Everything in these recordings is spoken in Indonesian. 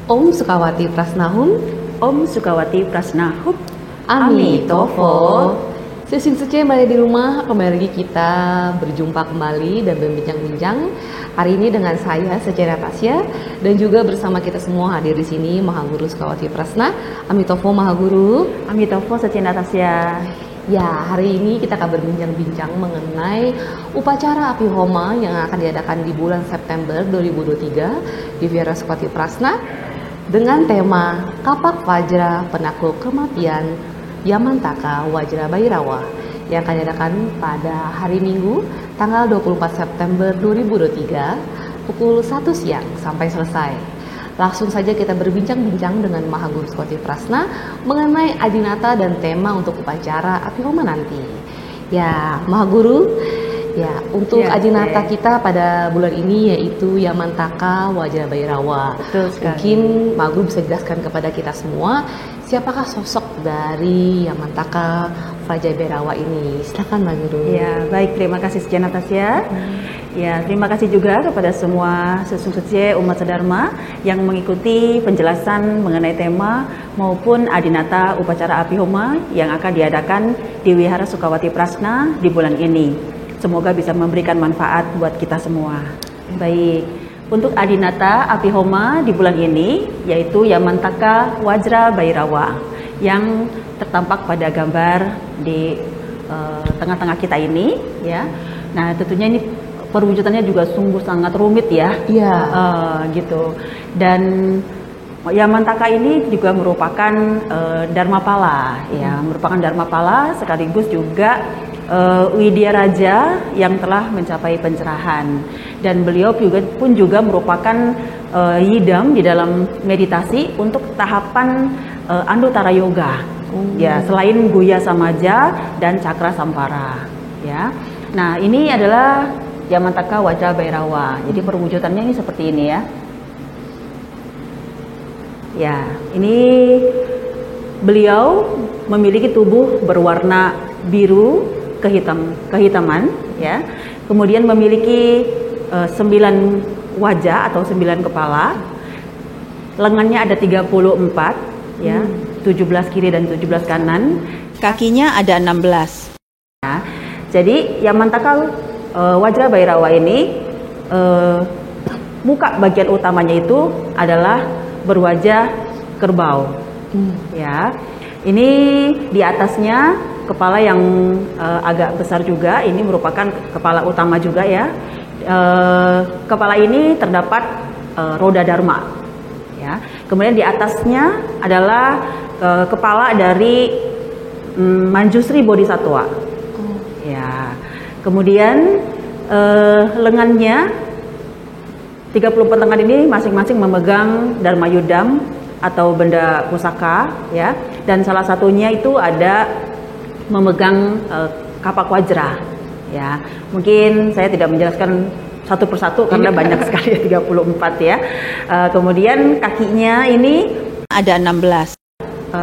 Om Sukawati Prasnahum, Om Sukawati Prasnahum, Amitofo. Sesing Sece kembali di rumah, kembali lagi kita berjumpa kembali dan berbincang-bincang. Hari ini dengan saya Sece Natasya dan juga bersama kita semua hadir di sini Mahaguru Sukawati Prasna. Amitofo Mahaguru. Amitofo Sece Natasya. Ya, hari ini kita akan berbincang-bincang mengenai upacara Api Homa yang akan diadakan di bulan September 2023 di Vihara Sukawati Prasna dengan tema Kapak Vajra Penakluk Kematian Yamantaka Wajra Bhairawa yang akan diadakan pada hari Minggu tanggal 24 September 2023 pukul 1 siang sampai selesai. Langsung saja kita berbincang-bincang dengan Mahaguru Sukawati Prasna mengenai adinata dan tema untuk upacara Api Homa nanti. Ya, Mahaguru, ya untuk adinata kita pada bulan ini yaitu Yamantaka Wajra Bhairawa. Betul sekali. Mungkin Mahaguru bisa jelaskan kepada kita semua siapakah sosok dari Yamantaka Wajra Bhairawa ini? Silakan Mahaguru. Ya, baik, terima kasih Sece Natasya. Ya, terima kasih juga kepada semua Sesung Sece umat sedharma yang mengikuti penjelasan mengenai tema maupun adinata upacara Api Homa yang akan diadakan di Vihara Sukawati Prasna di bulan ini. Semoga bisa memberikan manfaat buat kita semua. Baik, untuk adinata Api Homa di bulan ini yaitu Yamantaka Wajra Bhairawa yang tertampak pada gambar di tengah-tengah kita ini, ya. Nah, tentunya ini perwujudannya juga sungguh sangat rumit ya. Iya. Gitu. Dan Yamantaka ini juga merupakan Dharmapala, ya, merupakan Dharmapala sekaligus juga Widya Raja yang telah mencapai pencerahan. Dan beliau pun juga merupakan yidam di dalam meditasi untuk tahapan Anutara Yoga. Ya, selain Guhya Samaja dan Cakra Sampara, ya. Nah, ini adalah Yamantaka Wajra Bhairawa. Jadi perwujudannya ini seperti ini ya. Ya, ini beliau memiliki tubuh berwarna biru kehitaman, ya. Kemudian memiliki 9 wajah atau 9 kepala. Lengannya ada 34, ya. 17 kiri dan 17 kanan. Kakinya ada 16. Ya. Jadi Yamantaka Wajra Bhairawa ini muka bagian utamanya itu adalah berwajah kerbau. Ya, ini di atasnya kepala yang agak besar juga. Ini merupakan kepala utama juga ya. Kepala ini terdapat roda dharma. Ya, kemudian di atasnya adalah kepala dari Manjusri Bodhisattva. Ya. Kemudian lengannya 34 lengan ini masing-masing memegang Dharma Yudam atau benda pusaka, ya. Dan salah satunya itu ada memegang kapak wajra, ya. Mungkin saya tidak menjelaskan satu persatu karena banyak sekali 34 ya. Kemudian kakinya ini ada 16.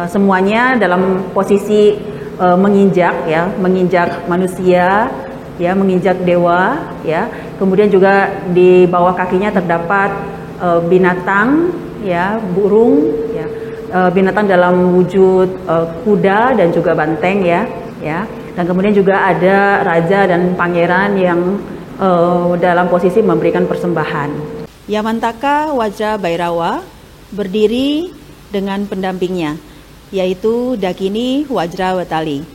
Semuanya dalam posisi menginjak, ya, menginjak manusia, ya, menginjak dewa, ya. Kemudian juga di bawah kakinya terdapat binatang, ya, burung, ya, binatang dalam wujud kuda dan juga banteng, ya, ya. Dan kemudian juga ada raja dan pangeran yang dalam posisi memberikan persembahan. Yamantaka Wajra Bhairawa berdiri dengan pendampingnya, yaitu Dakini Wajrawetali.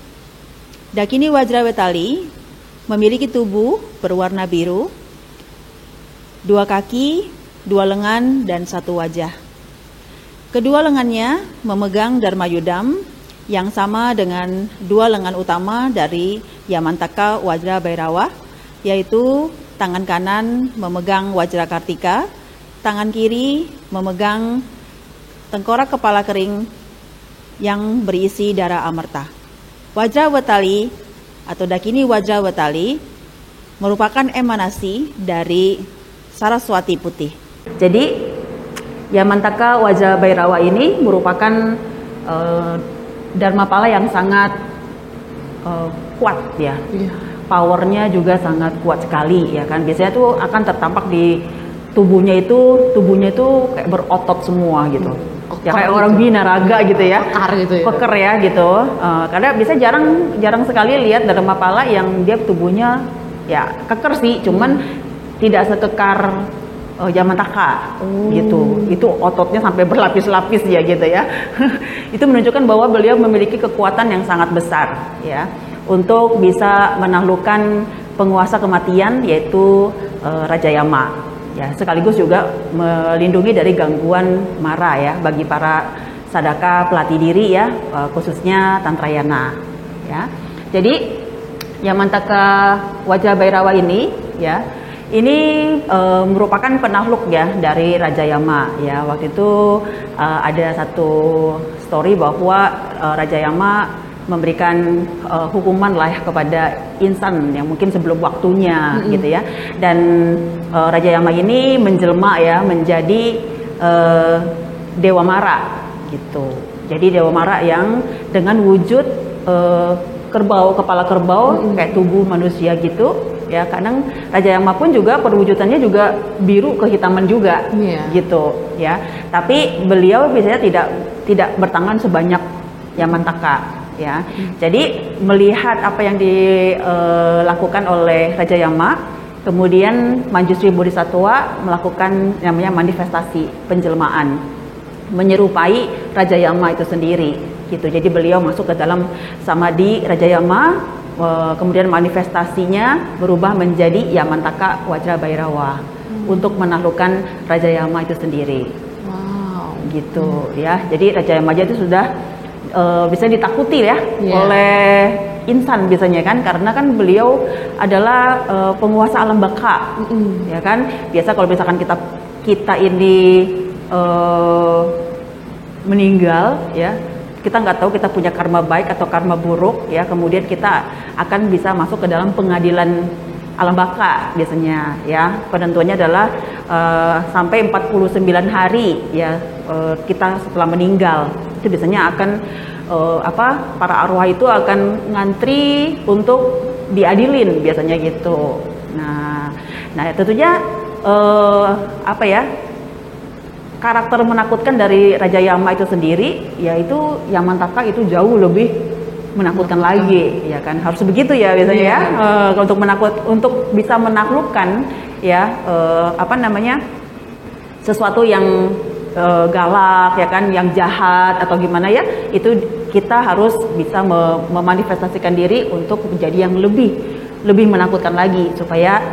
Dakini Wajrawetali memiliki tubuh berwarna biru, 2 kaki, 2 lengan, dan 1 wajah. Kedua lengannya memegang Dharma Yudam yang sama dengan 2 lengan utama dari Yamantaka Wajra Bhairawa, yaitu tangan kanan memegang Wajra Kartika, tangan kiri memegang tengkorak kepala kering yang berisi darah amerta. Wajrawetali atau Dakini Wajrawetali merupakan emanasi dari Saraswati putih. Jadi Yamantaka Wajra Bhairawa ini merupakan Dharmapala yang sangat kuat, ya. Powernya juga sangat kuat sekali, ya kan. Biasanya tuh akan tertampak di tubuhnya itu kayak berotot semua gitu. Ya kayak Keker orang gitu. binaraga gitu ya. Kekar gitu ya. Keker ya gitu. Karena bisa jarang sekali lihat Dharmapala yang dia tubuhnya ya keker sih, cuman tidak sekekar Jamantaka gitu. Itu ototnya sampai berlapis-lapis ya gitu ya. Itu menunjukkan bahwa beliau memiliki kekuatan yang sangat besar ya untuk bisa menaklukkan penguasa kematian yaitu Raja Yama. Ya, sekaligus juga melindungi dari gangguan mara ya bagi para sadaka pelatih diri ya, khususnya Tantrayana ya. Jadi Yamantaka Wajrabairawa ini ya, ini merupakan penakluk ya dari Raja Yama ya. Waktu itu ada satu story bahwa Raja Yama memberikan hukuman lah ya kepada insan yang mungkin sebelum waktunya gitu ya, dan Raja Yama ini menjelma ya menjadi Dewa Mara gitu. Jadi Dewa Mara yang dengan wujud kerbau, kepala kerbau kayak tubuh manusia gitu ya. Kadang Raja Yama pun juga perwujudannya juga biru kehitaman juga gitu ya. Tapi beliau biasanya tidak bertangan sebanyak Yamantaka ya. Jadi melihat apa yang dilakukan oleh Raja Yama, kemudian Manjusri Bodhisattva melakukan namanya manifestasi penjelmaan, menyerupai Raja Yama itu sendiri gitu. Jadi beliau masuk ke dalam samadhi Raja Yama, kemudian manifestasinya berubah menjadi Yamantaka Wajrabairawa untuk menaklukkan Raja Yama itu sendiri. Wow, gitu ya. Jadi Raja Yama itu sudah bisa ditakuti ya oleh insan biasanya kan, karena kan beliau adalah penguasa alam baka ya kan. Biasa kalau misalkan kita ini meninggal ya, kita nggak tahu kita punya karma baik atau karma buruk ya, kemudian kita akan bisa masuk ke dalam pengadilan alam baka biasanya ya. Penentuannya adalah sampai 49 hari ya, kita setelah meninggal itu biasanya akan para arwah itu akan ngantri untuk diadilin biasanya gitu. Nah tentunya karakter menakutkan dari Raja Yama itu sendiri yaitu Yamantaka itu jauh lebih menakutkan lagi ya kan. Harus begitu ya biasanya ya, untuk bisa menaklukkan ya sesuatu yang galak ya kan, yang jahat atau gimana ya, itu kita harus bisa memanifestasikan diri untuk menjadi yang lebih menakutkan lagi supaya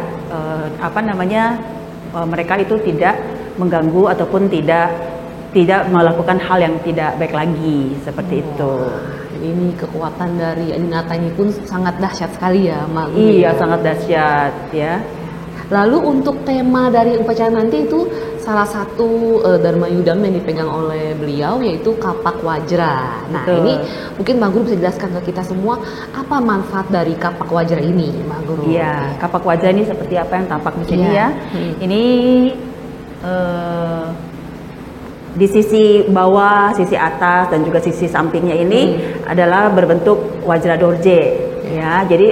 mereka itu tidak mengganggu ataupun tidak melakukan hal yang tidak baik lagi seperti itu. Ini kekuatan dari Adinata ini pun sangat dahsyat sekali ya, Mak. Iya, sangat dahsyat ya. Lalu untuk tema dari upacara nanti itu salah satu Dharma Yudam yang dipegang oleh beliau yaitu Kapak Wajra. Nah, betul. Ini mungkin Mak Guru bisa jelaskan ke kita semua apa manfaat dari Kapak Wajra ini, Mak Guru? Iya, Kapak Wajra ini seperti apa yang tampak di sini ya. Ini di sisi bawah, sisi atas dan juga sisi sampingnya ini adalah berbentuk Wajra Dorje ya. Jadi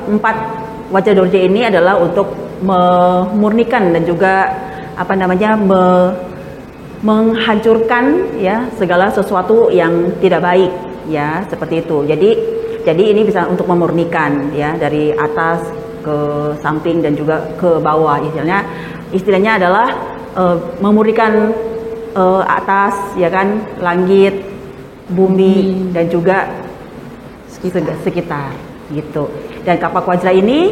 empat Wajra Dorje ini adalah untuk memurnikan dan juga menghancurkan ya segala sesuatu yang tidak baik ya, seperti itu. Jadi ini bisa untuk memurnikan ya dari atas ke samping dan juga ke bawah. Istilahnya adalah memurnikan atas ya kan, langit, bumi dan juga sekitar gitu. Dan Kapak Wajra ini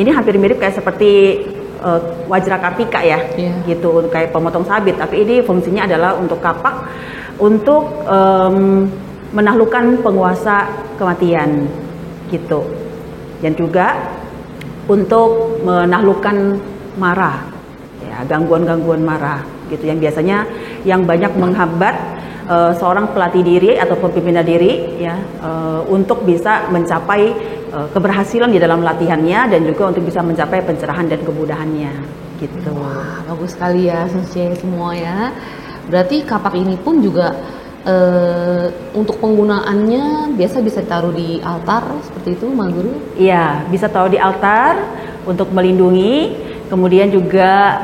hampir mirip kayak seperti Wajra Kartika ya, gitu, kayak pemotong sabit. Tapi ini fungsinya adalah untuk kapak, untuk menaklukkan penguasa kematian, gitu. Dan juga untuk menaklukkan marah, ya, gangguan-gangguan marah, gitu. Yang biasanya yang banyak menghambat seorang pelatih diri ataupun pembina diri, ya, untuk bisa mencapai keberhasilan di dalam latihannya dan juga untuk bisa mencapai pencerahan dan kemudahannya, gitu. Wah, bagus sekali ya, semua ya. Berarti kapak ini pun juga untuk penggunaannya biasa bisa ditaruh di altar seperti itu, Mak Guru? Iya, bisa taruh di altar untuk melindungi. Kemudian juga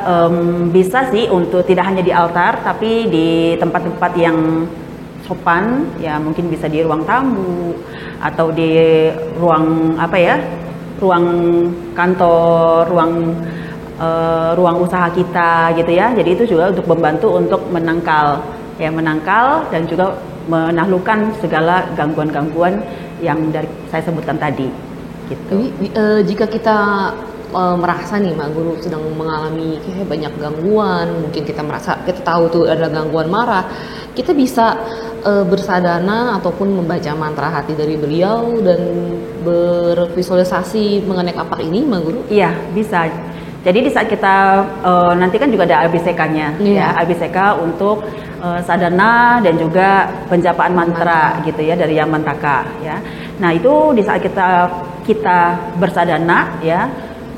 bisa sih untuk tidak hanya di altar, tapi di tempat-tempat yang sopan, ya mungkin bisa di ruang tamu atau di ruang ruang kantor, ruang usaha kita gitu ya. Jadi itu juga untuk membantu untuk menangkal dan juga menaklukkan segala gangguan-gangguan yang saya sebutkan tadi. Gitu. Jadi jika kita merasa nih Mbak Guru sedang mengalami kayak banyak gangguan, mungkin kita tahu tuh ada gangguan marah, kita bisa bersadana ataupun membaca mantra hati dari beliau dan bervisualisasi mengenai kapak ini Mbak Guru? Iya, bisa. Jadi di saat kita nanti kan juga ada ABCK-nya, ya, ABCK untuk sadana dan juga penjapaan mantra gitu ya dari Yang Mantaka ya. Nah, itu di saat kita bersadana ya.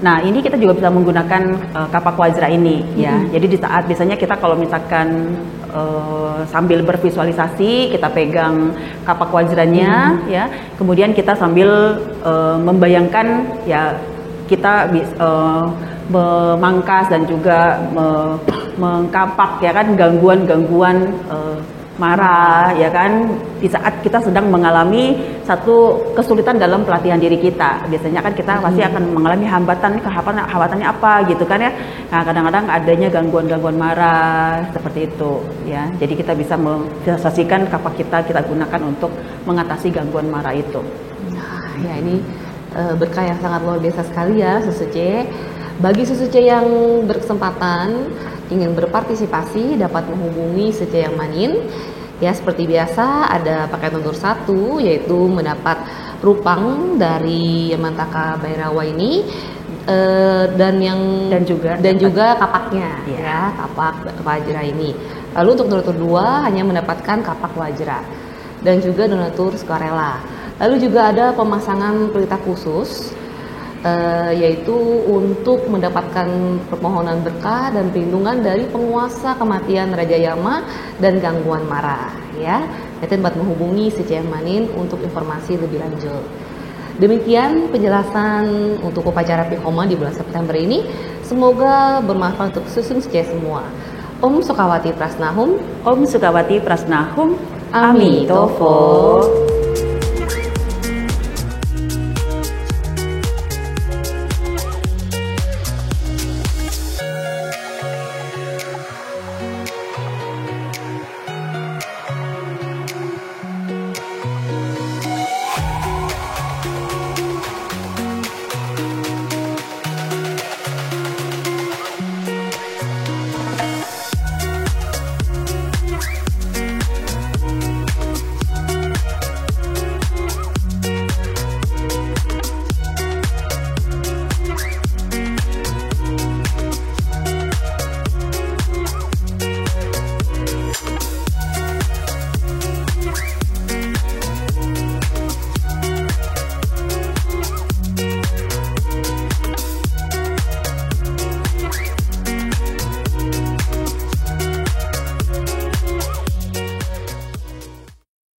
Nah, ini kita juga bisa menggunakan kapak wajra ini ya. Jadi di saat biasanya kita kalau misalkan sambil bervisualisasi, kita pegang kapak wajranya ya. Kemudian kita sambil membayangkan ya kita memangkas dan juga mengkapak ya kan gangguan-gangguan marah ya kan di saat kita sedang mengalami satu kesulitan dalam pelatihan diri kita. Biasanya kan kita pasti akan mengalami hambatannya apa gitu kan ya. Nah, kadang-kadang adanya gangguan-gangguan marah seperti itu ya. Jadi kita bisa memvisualisasikan kapak kita gunakan untuk mengatasi gangguan marah itu. Nah, ya ini berkah yang sangat luar biasa sekali ya Susuce. Bagi Susuce yang berkesempatan ingin berpartisipasi dapat menghubungi Suce Yang Manin. Ya seperti biasa ada paket nomor 1 yaitu mendapat rupang dari Mantaka Bhairawa ini dan juga kapaknya ya kapak wajra ini. Lalu untuk donatur 2 hanya mendapatkan kapak wajra dan juga donatur sukarela. Lalu juga ada pemasangan pelita khusus yaitu untuk mendapatkan permohonan berkah dan perlindungan dari penguasa kematian Raja Yama dan gangguan marah ya. Dapat menghubungi Suce Yang Manin untuk informasi lebih lanjut. Demikian penjelasan untuk upacara Pihoma di bulan September ini. Semoga bermanfaat untuk Susun Suce semua. Om Sukawati Prasnahum. Om Sukawati Prasnahum. Amitofo.